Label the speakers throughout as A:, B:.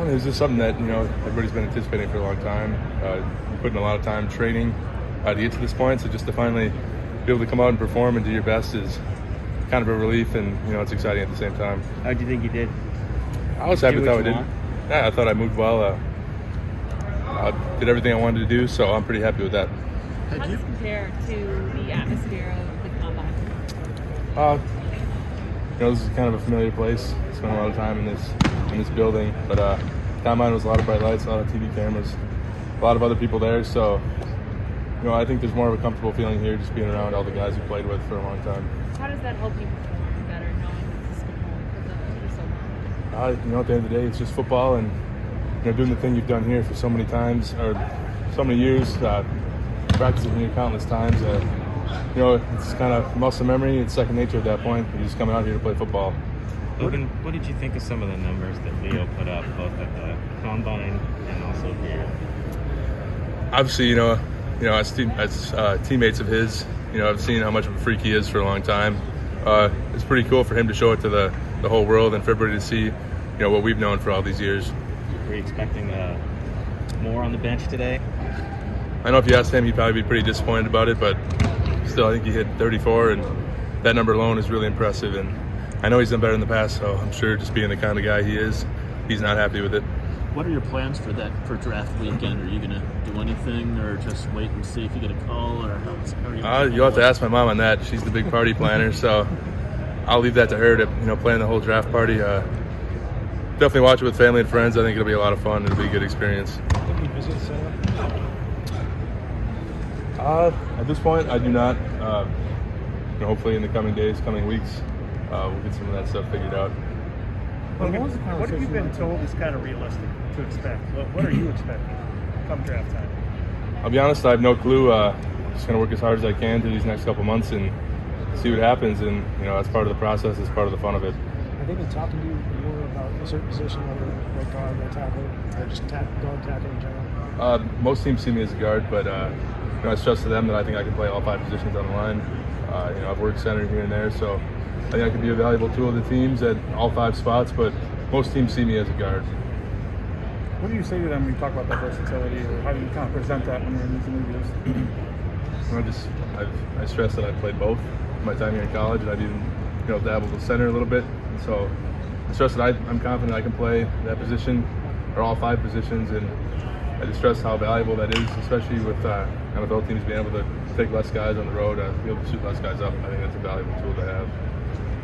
A: It was just something that everybody's been anticipating for a long time. Putting a lot of time training to get to this point, so just to finally be able to come out and perform and do your best is kind of a relief, and it's exciting at the same time.
B: How do you think you did?
A: I was happy with how I did. Yeah, I thought I moved well. I did everything I wanted to do, so I'm pretty happy with that.
C: How does this compare to the atmosphere of the combine?
A: This is kind of a familiar place. I spent a lot of time in this building, but combine was a lot of bright lights, a lot of TV cameras, a lot of other people there. So, I think there's more of a comfortable feeling here, just being around all the guys you played with for a long time.
C: How does that help you perform better, knowing that this has been going for so long?
A: At the end of the day, it's just football, and doing the thing you've done here for so many times or so many years, practicing here countless times. It's kind of muscle memory. It's second nature at that point. You're just coming out here to play football.
B: Logan, what did you think of some of the numbers that Leo put up, both at the combine and also here?
A: Obviously, as teammates of his, I've seen how much of a freak he is for a long time. It's pretty cool for him to show it to the whole world and for everybody to see, what we've known for all these years.
B: Were you expecting more on the bench today?
A: I know if you asked him, he'd probably be pretty disappointed about it, but still, I think he hit 34, and that number alone is really impressive. And I know he's done better in the past, so I'm sure just being the kind of guy he is, he's not happy with it.
D: What are your plans for draft weekend? Are you going to do anything, or just wait and see if you get a call, or how are you?
A: You'll have to ask my mom on that. She's the big party planner, so I'll leave that to her to plan the whole draft party. Definitely watch it with family and friends. I think it'll be a lot of fun. It'll be a good experience. At this point, I do not. Hopefully in the coming days, coming weeks, we'll get some of that stuff figured out.
E: What have you been told is kind of realistic to expect? What are you expecting come draft time?
A: I'll be honest, I have no clue. Just going to work as hard as I can through these next couple months and see what happens. And, that's part of the process. It's part of the fun of it.
E: Have they been talking to you more about a certain position, whether right guard, right tackle, or just guard tackle in general?
A: Most teams see me as a guard, but I stress to them that I think I can play all 5 positions on the line. I've worked center here and there, so I think I can be a valuable tool to the teams at all 5 spots, but most teams see me as a guard.
E: What do you say to them when you talk about that versatility, or how do you kind of present that when you're in these interviews?
A: I stress that I played both my time here in college, and I've even dabbled with center a little bit. And so I stress that I'm confident I can play that position or all 5 positions, and I just stress how valuable that is, especially with NFL teams being able to take less guys on the road, be able to shoot less guys up. I think that's a valuable tool to have.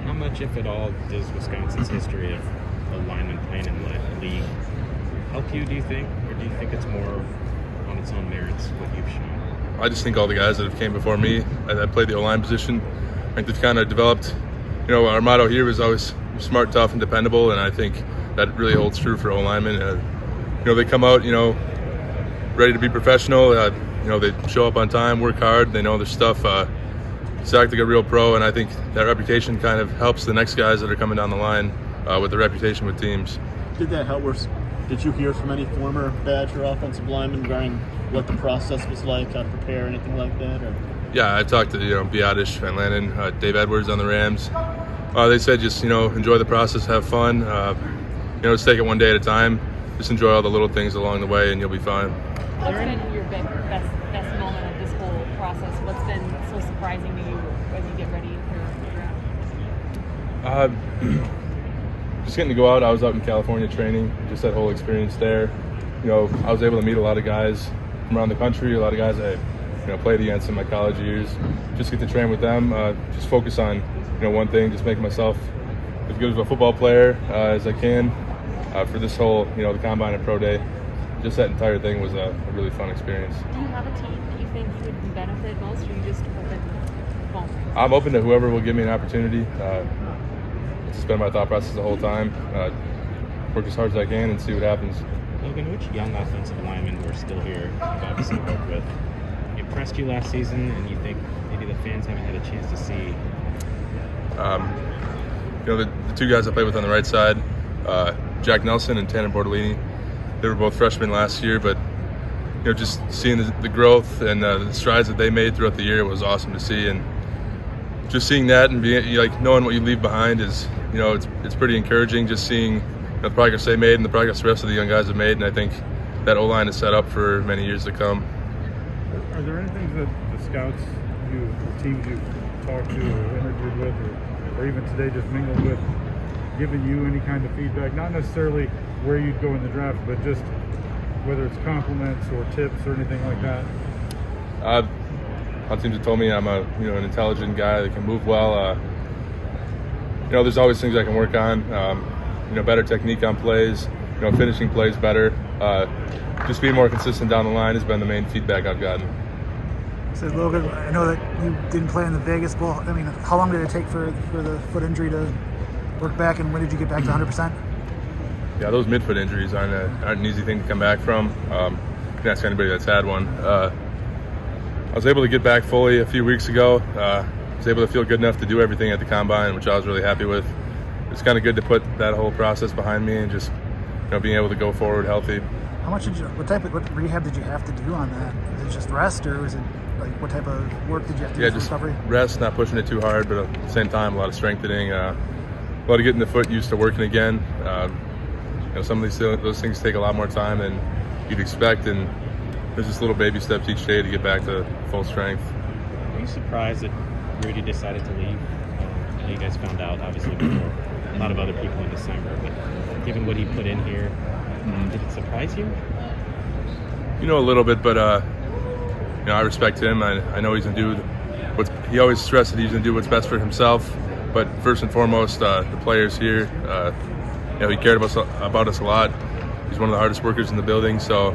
B: How much, if at all, does Wisconsin's history of a lineman playing in the league help you, do you think? Or do you think it's more on its own merits, what you've shown?
A: I just think all the guys that have came before me, that played the O-line position, I think they've kind of developed, our motto here was always smart, tough, and dependable, and I think that really holds true for O-linemen. They come out, ready to be professional. They show up on time, work hard, they know their stuff. It's act like a real pro, and I think that reputation kind of helps the next guys that are coming down the line with the reputation with teams.
D: Did that help? Did you hear from any former Badger offensive linemen regarding what the process was like, how to prepare, anything like that? Or?
A: Yeah, I talked to Biadish, Van Lanen, Dave Edwards on the Rams. They said just enjoy the process, have fun. Just take it one day at a time. Just enjoy all the little things along the way, and you'll be fine.
C: What's been your best moment of this whole process? What's been so surprising to you as you get ready for the draft?
A: Just getting to go out. I was out in California training, just that whole experience there. I was able to meet a lot of guys from around the country, a lot of guys I played against in my college years. Just get to train with them, just focus on one thing, just make myself as good of a football player as I can for this whole the combine and pro day. Just that entire thing was a really fun experience.
C: Do you have a team that you think you would benefit most, or you just open home?
A: I'm open to whoever will give me an opportunity. It's just been my thought process the whole time. Work as hard as I can and see what happens.
B: Logan, which young offensive linemen who are still here you've obviously worked with impressed you last season, and you think maybe the fans haven't had a chance to see?
A: The 2 guys I played with on the right side, Jack Nelson and Tanner Bortolini. They were both freshmen last year, but just seeing the growth and the strides that they made throughout the year was awesome to see. And just seeing that and being knowing what you leave behind is it's pretty encouraging. Just seeing the progress they made and the progress the rest of the young guys have made, and I think that O-line is set up for many years to come.
E: Are there any things that the scouts, the teams you've talked to or interviewed with, or even today just mingled with, giving you any kind of feedback? Not necessarily where you'd go in the draft, but just whether it's compliments or tips or anything like that.
A: On teams have told me I'm an intelligent guy that can move well. There's always things I can work on. Better technique on plays. Finishing plays better. Just being more consistent down the line has been the main feedback I've gotten.
F: So Logan, I know that you didn't play in the Vegas Bowl. I mean, how long did it take for the foot injury to work back, and when did you get back to 100%?
A: Yeah, those midfoot injuries aren't an easy thing to come back from. You can ask anybody that's had one. I was able to get back fully a few weeks ago. I was able to feel good enough to do everything at the combine, which I was really happy with. It's kind of good to put that whole process behind me and just being able to go forward healthy.
F: What rehab did you have to do on that? Was it just rest, or was it like what type of work did you have to do for
A: just
F: recovery?
A: Rest, not pushing it too hard, but at the same time, a lot of strengthening, a lot of getting the foot used to working again. Some of those things take a lot more time than you'd expect, and there's just little baby steps each day to get back to full strength.
B: Are you surprised that Rudy decided to leave? I know you guys found out, obviously, before a lot of other people in December, but given what he put in here, did it surprise you?
A: A little bit, but I respect him. I know he's gonna do he always stressed that he's gonna do what's best for himself. But first and foremost, the players here. He cared about us a lot. He's one of the hardest workers in the building, so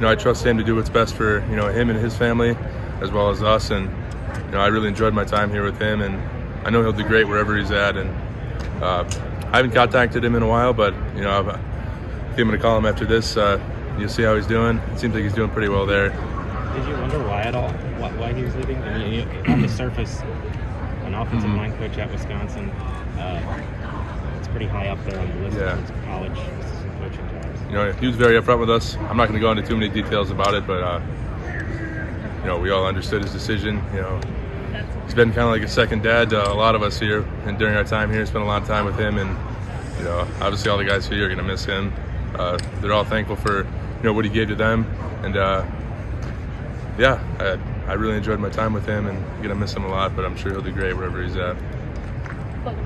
A: I trust him to do what's best for him and his family, as well as us. And I really enjoyed my time here with him, and I know he'll do great wherever he's at. And I haven't contacted him in a while, but I'm going to call him after this. You'll see how he's doing. It seems like he's doing pretty well there.
B: Did you wonder why at all? Why he was leaving? I mean, on the surface, an offensive line coach at Wisconsin, it's pretty high up there on the list of college assistant coaching jobs.
A: He was very upfront with us. I'm not going to go into too many details about it, but we all understood his decision. He's been kind of like a second dad to a lot of us here, and during our time here, spent a lot of time with him, and obviously all the guys here are going to miss him. They're all thankful for what he gave to them, and I really enjoyed my time with him, and going to miss him a lot, but I'm sure he'll do great wherever he's at.
C: Look,